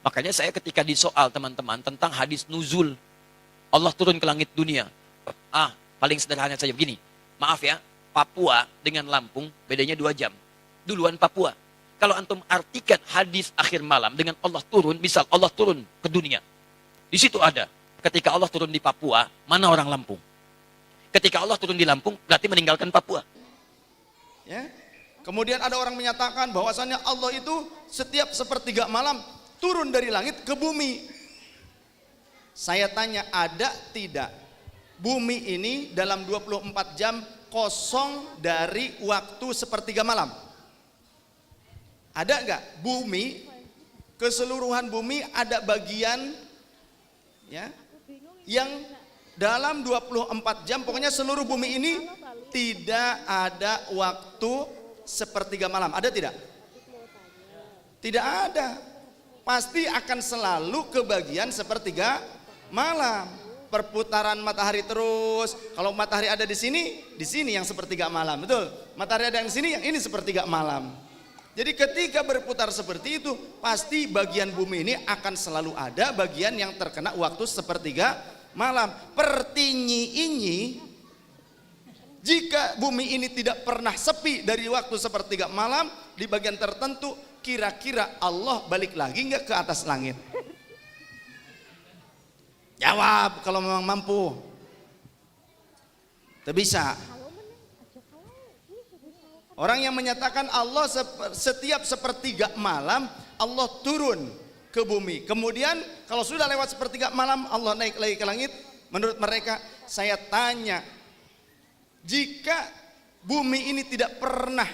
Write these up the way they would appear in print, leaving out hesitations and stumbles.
Makanya saya ketika disoal teman-teman tentang hadis nuzul, Allah turun ke langit dunia. Paling sederhana saja begini. Maaf ya, Papua dengan Lampung bedanya 2 jam. Duluan Papua. Kalau antum artikan hadis akhir malam dengan Allah turun, misal Allah turun ke dunia. Di situ ada. Ketika Allah turun di Papua, mana orang Lampung? Ketika Allah turun di Lampung, berarti meninggalkan Papua. Ya. Kemudian ada orang menyatakan bahwasannya Allah itu setiap sepertiga malam turun dari langit ke bumi. Saya tanya, ada tidak bumi ini dalam 24 jam kosong dari waktu sepertiga malam? Ada enggak? Bumi, keseluruhan bumi ada bagian ya yang dalam 24 jam, pokoknya seluruh bumi ini tidak ada waktu sepertiga malam. Ada tidak? Tidak ada. Pasti akan selalu kebagian sepertiga malam. Perputaran matahari terus. Kalau matahari ada di sini yang sepertiga malam, betul? Matahari ada di sini, yang ini sepertiga malam. Jadi ketika berputar seperti itu, pasti bagian bumi ini akan selalu ada bagian yang terkena waktu sepertiga malam. Pertinyi, jika bumi ini tidak pernah sepi dari waktu sepertiga malam, di bagian tertentu, kira-kira Allah balik lagi nggak ke atas langit? Jawab kalau memang mampu. Tidak bisa. Orang yang menyatakan Allah setiap sepertiga malam Allah turun ke bumi. Kemudian kalau sudah lewat sepertiga malam Allah naik lagi ke langit. Menurut mereka, saya tanya, jika bumi ini tidak pernah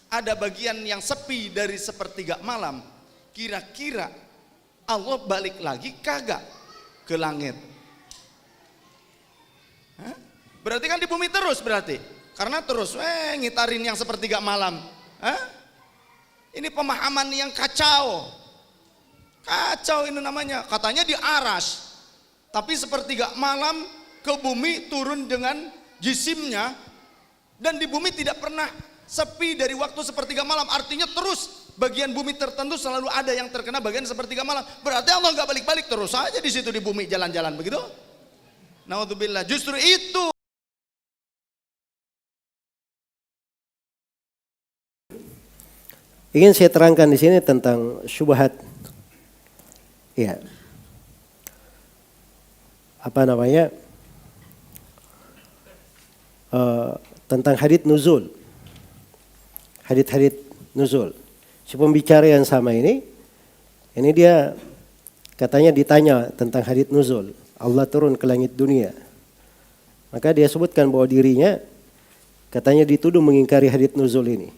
ada bagian yang sepi dari sepertiga malam, kira-kira Allah balik lagi kagak ke langit? Hah? Berarti kan di bumi terus berarti. Karena terus ngitarin yang sepertiga malam. Hah? Ini pemahaman yang kacau. Kacau ini namanya. Katanya di aras. Tapi sepertiga malam ke bumi turun dengan jisimnya. Dan di bumi tidak pernah sepi dari waktu sepertiga malam. Artinya terus bagian bumi tertentu selalu ada yang terkena bagian sepertiga malam. Berarti Allah nggak balik-balik, terus aja di situ di bumi jalan-jalan begitu. Naudzubillah. Justru itu ingin saya terangkan di sini tentang syubhat. Ya. Apa namanya? Tentang hadits nuzul. Hadits nuzul. Si pembicara yang sama ini dia katanya ditanya tentang hadits nuzul. Allah turun ke langit dunia. Maka dia sebutkan bahwa dirinya katanya dituduh mengingkari hadits nuzul ini.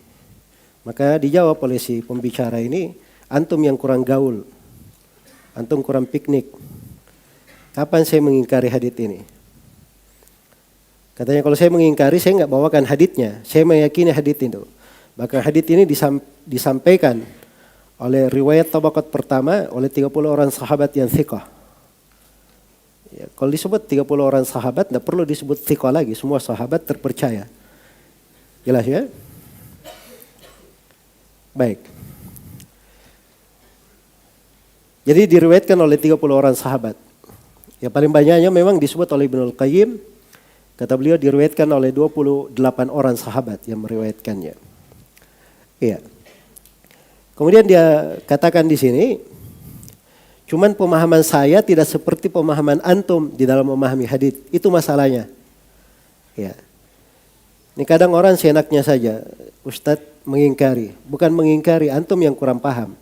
Maka dijawab oleh si pembicara ini, antum yang kurang gaul, antum kurang piknik. Kapan saya mengingkari hadits ini? Katanya kalau saya mengingkari, saya nggak bawakan haditsnya, saya meyakini hadits itu. Bahkan hadits ini disampaikan oleh riwayat tabaqat pertama oleh 30 orang sahabat yang thiqah. Ya, kalau disebut 30 orang sahabat, tidak perlu disebut thiqah lagi, semua sahabat terpercaya. Jelas ya? Baik. Jadi diriwayatkan oleh 30 orang sahabat. Ya paling banyaknya memang disebut oleh Ibnul Qayyim. Kata beliau diriwayatkan oleh 28 orang sahabat yang meriwayatkannya. Iya. Kemudian dia katakan di sini, cuman pemahaman saya tidak seperti pemahaman antum di dalam memahami hadits. Itu masalahnya. Ya. Ini kadang orang seenaknya saja, Ustadz mengingkari, bukan mengingkari, antum yang kurang paham.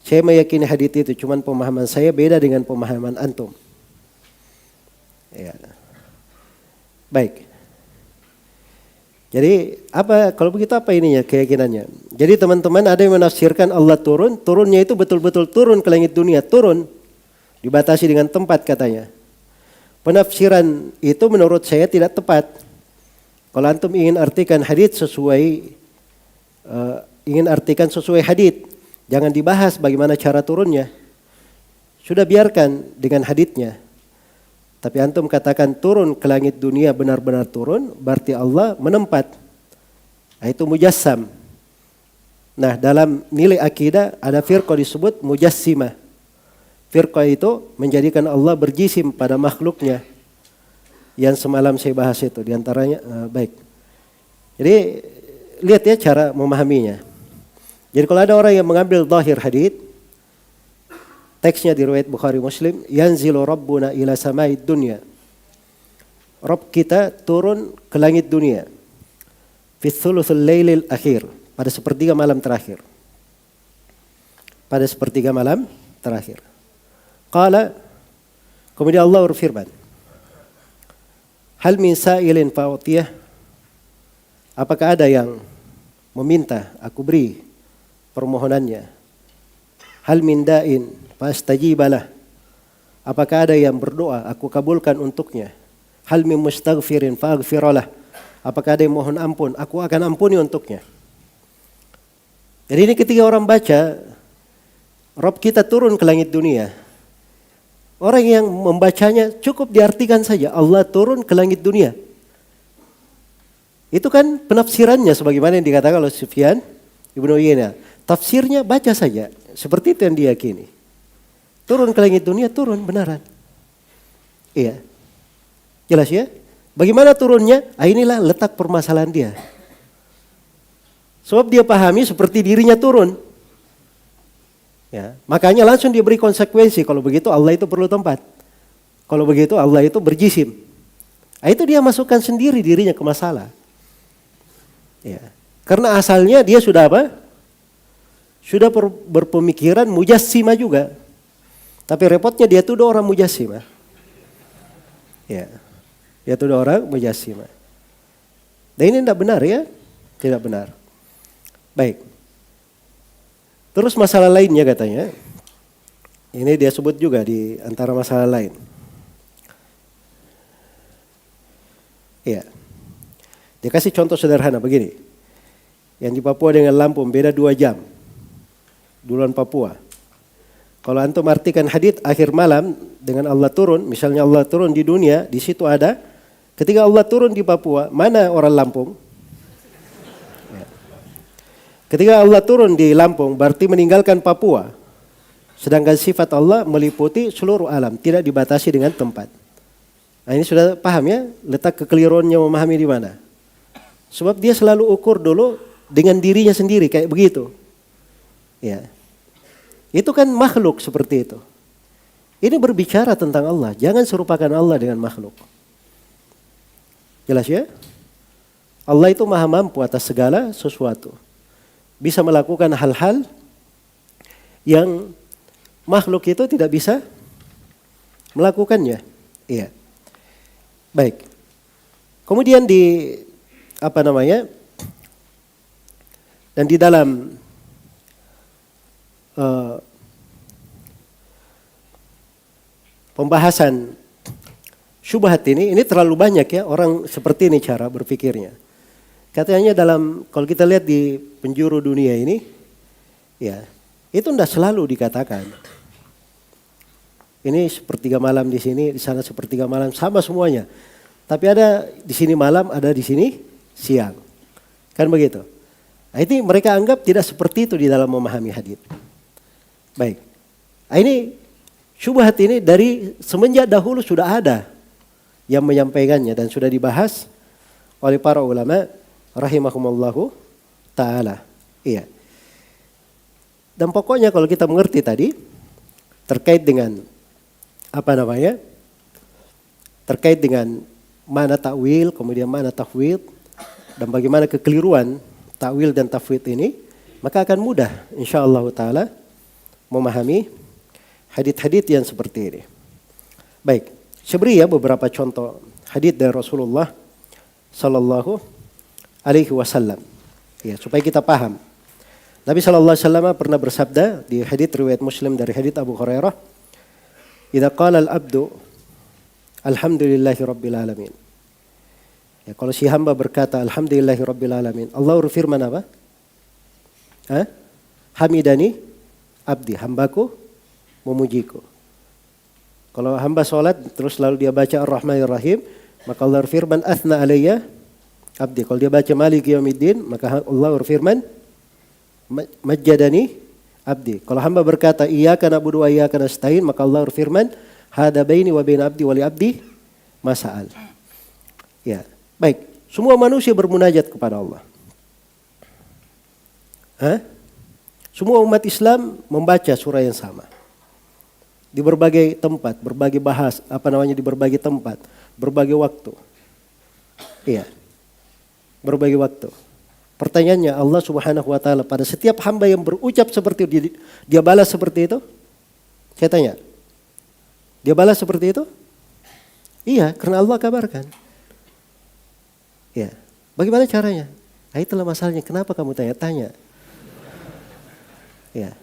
Saya meyakini hadits itu, cuman pemahaman saya beda dengan pemahaman antum. Ya. Baik. Jadi kalau begitu apa ininya keyakinannya? Jadi teman-teman ada yang menafsirkan Allah turunnya itu betul-betul turun ke langit dunia, turun. Dibatasi dengan tempat katanya. Penafsiran itu menurut saya tidak tepat. Kalau antum ingin artikan hadits sesuai hadits, jangan dibahas bagaimana cara turunnya. Sudah biarkan dengan haditsnya. Tapi antum katakan turun ke langit dunia benar-benar turun, berarti Allah menempat. Nah, itu mujassam. Nah, dalam nilai akidah ada firqah disebut mujassimah. firqah itu menjadikan Allah berjisim pada makhluknya. Yang semalam saya bahas itu diantaranya baik. Jadi lihat ya cara memahaminya. Jadi kalau ada orang yang mengambil zahir hadits, teksnya di riwayat Bukhari Muslim, yanzilu rabbuna ila sama'id dunya. Rabb kita turun ke langit dunia. Fi thuluthul lailil akhir, pada sepertiga malam terakhir. Pada sepertiga malam terakhir. Qala, kemudian Allah berfirman, hal min sa'ilin fa'utiyah, apakah ada yang meminta aku beri permohonannya? Hal min da'in fastajibalah, apakah ada yang berdoa aku kabulkan untuknya? Hal min mustaghfirin fa'aghfiralah, apakah ada yang mohon ampun aku akan ampuni untuknya? Jadi ini ketika orang baca Rabb kita turun ke langit dunia, orang yang membacanya cukup diartikan saja Allah turun ke langit dunia. Itu kan penafsirannya sebagaimana yang dikatakan oleh Sufyan Ibnu Uyainah. Tafsirnya baca saja, seperti itu yang diyakini. Turun ke langit dunia, turun benaran. Iya. Jelas ya? Bagaimana turunnya? Inilah letak permasalahan dia. Sebab dia pahami seperti dirinya turun. Ya, makanya langsung dia beri konsekuensi. Kalau begitu Allah itu perlu tempat. Kalau begitu Allah itu berjisim. Itu dia masukkan sendiri dirinya ke masalah. Ya. Karena asalnya dia sudah apa? Sudah berpemikiran mujassima juga. Tapi repotnya dia tuduh orang mujassima. Ya. Dia tuduh orang mujassima. Dan ini tidak benar ya. Tidak benar. Baik. Terus masalah lainnya katanya. Ini dia sebut juga di antara masalah lain. Iya. Dia kasih contoh sederhana begini. Yang di Papua dengan Lampung beda 2 jam. Duluan Papua. Kalau antum artikan hadits akhir malam dengan Allah turun, misalnya Allah turun di dunia, di situ ada. Ketika Allah turun di Papua, mana orang Lampung? Ya. Ketika Allah turun di Lampung, berarti meninggalkan Papua. Sedangkan sifat Allah meliputi seluruh alam, tidak dibatasi dengan tempat. Nah ini sudah paham ya, letak kekeliruannya memahami di mana. Sebab dia selalu ukur dulu dengan dirinya sendiri kayak begitu. Ya. Itu kan makhluk seperti itu. Ini berbicara tentang Allah, jangan serupakan Allah dengan makhluk. Jelas ya? Allah itu maha mampu atas segala sesuatu. Bisa melakukan hal-hal yang makhluk itu tidak bisa melakukannya. Iya. Baik. Kemudian dan di dalam pembahasan syubhat ini terlalu banyak ya, orang seperti ini cara berpikirnya. Katanya kalau kita lihat di penjuru dunia ini, ya itu tidak selalu dikatakan. Ini sepertiga malam di sini, di sana sepertiga malam, sama semuanya. Tapi ada di sini malam, ada di sini siang. Kan begitu. Nah, ini mereka anggap tidak seperti itu di dalam memahami hadits. Baik. Nah, ini syubhat ini dari semenjak dahulu sudah ada yang menyampaikannya dan sudah dibahas oleh para ulama rahimahumallahu ta'ala. Iya. Dan pokoknya kalau kita mengerti tadi terkait dengan terkait dengan mana takwil, kemudian mana tafwid dan bagaimana kekeliruan takwil dan tafwid ini, maka akan mudah insyaallah taala memahami hadits-hadits yang seperti ini. Baik, saya beri ya beberapa contoh hadits dari Rasulullah sallallahu alaihi wasallam. Ya, supaya kita paham. Nabi sallallahu alaihi wasallam pernah bersabda di hadits riwayat Muslim dari hadits Abu Hurairah, "Idza qala al-'abdu alhamdulillahi rabbil alamin." Ya, kalau si hamba berkata alhamdulillahi rabbil alamin, Allah berfirman apa? Hamidani abdi, hambaku memujiku. Kalau hamba sholat terus lalu dia baca ar-Rahmanir Rahim, maka Allah berfirman athna alayya abdi. Kalau dia baca Maliki Yaumiddin, maka Allah berfirman majjadani abdi. Kalau hamba berkata iyyaka na'budu wa iyyaka nasta'in, maka Allah berfirman, hada baini wa baina abdi wa li abdi masa'al. Ya, baik. Semua manusia bermunajat kepada Allah. Semua umat Islam membaca surah yang sama. Di berbagai tempat, berbagai di berbagai tempat, berbagai waktu. Iya. Berbagai waktu. Pertanyaannya, Allah Subhanahu wa taala pada setiap hamba yang berucap seperti itu, dia balas seperti itu? Saya tanya. Dia balas seperti itu? Iya, karena Allah kabarkan. Ya. Bagaimana caranya? Nah, itulah masalahnya. Kenapa kamu tanya-tanya? Ya.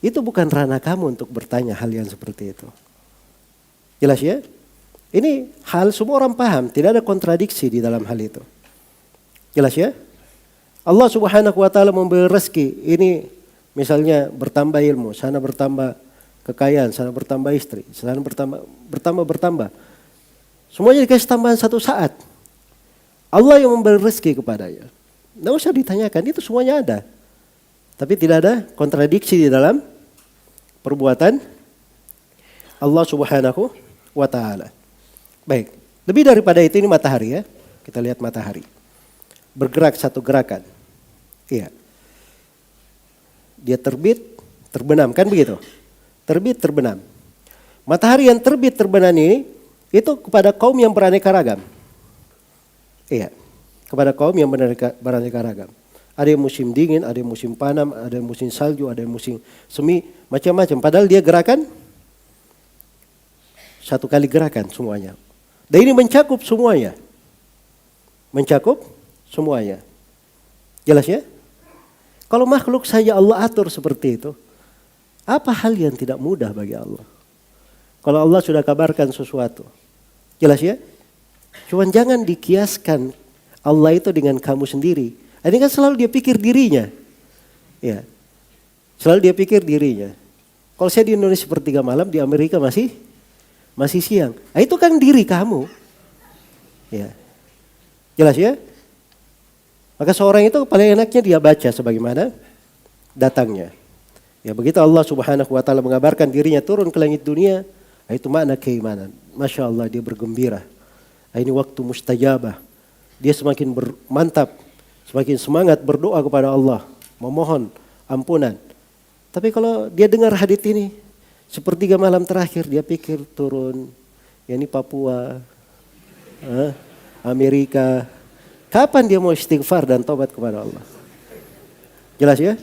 Itu bukan ranah kamu untuk bertanya hal yang seperti itu. Jelas ya? Ini hal semua orang paham, tidak ada kontradiksi di dalam hal itu. Jelas ya? Allah Subhanahu wa taala memberi rezeki. Ini misalnya bertambah ilmu, sana bertambah kekayaan, sana bertambah istri, sana bertambah. Semuanya dikasih tambahan satu saat. Allah yang memberi rezeki kepadanya. Tidak usah ditanyakan, itu semuanya ada. Tapi tidak ada kontradiksi di dalam perbuatan Allah Subhanahu wa taala. Baik, lebih daripada itu ini matahari ya. Kita lihat matahari. Bergerak satu gerakan. Iya. Dia terbit, terbenam, kan begitu? Terbit, terbenam. Matahari yang terbit, terbenam ini itu kepada kaum yang beraneka ragam. Iya. Kepada kaum yang beraneka ragam. Ada yang musim dingin, ada yang musim panas, ada yang musim salju, ada yang musim semi, macam-macam. Padahal dia gerakan satu kali gerakan semuanya. Dan ini mencakup semuanya. Mencakup semuanya. Jelas ya? Kalau makhluk saja Allah atur seperti itu, apa hal yang tidak mudah bagi Allah? Kalau Allah sudah kabarkan sesuatu. Jelas ya? Cuman jangan dikiaskan Allah itu dengan kamu sendiri. Ini kan selalu dia pikir dirinya. Ya. Selalu dia pikir dirinya. Kalau saya di Indonesia sepertiga malam, di Amerika masih siang. Nah, itu kan diri kamu. Ya. Jelas ya? Maka seorang itu paling enaknya dia baca sebagaimana datangnya. Ya, begitu Allah Subhanahu wa taala mengabarkan dirinya turun ke langit dunia, itu makna keimanan. Masya Allah, dia bergembira. Ini waktu mustajabah. Dia semakin mantap, semakin semangat berdoa kepada Allah, memohon ampunan. Tapi kalau dia dengar hadits ini, sepertiga malam terakhir dia pikir turun, ya ini Papua, Amerika. Kapan dia mau istighfar dan tobat kepada Allah? Jelas ya?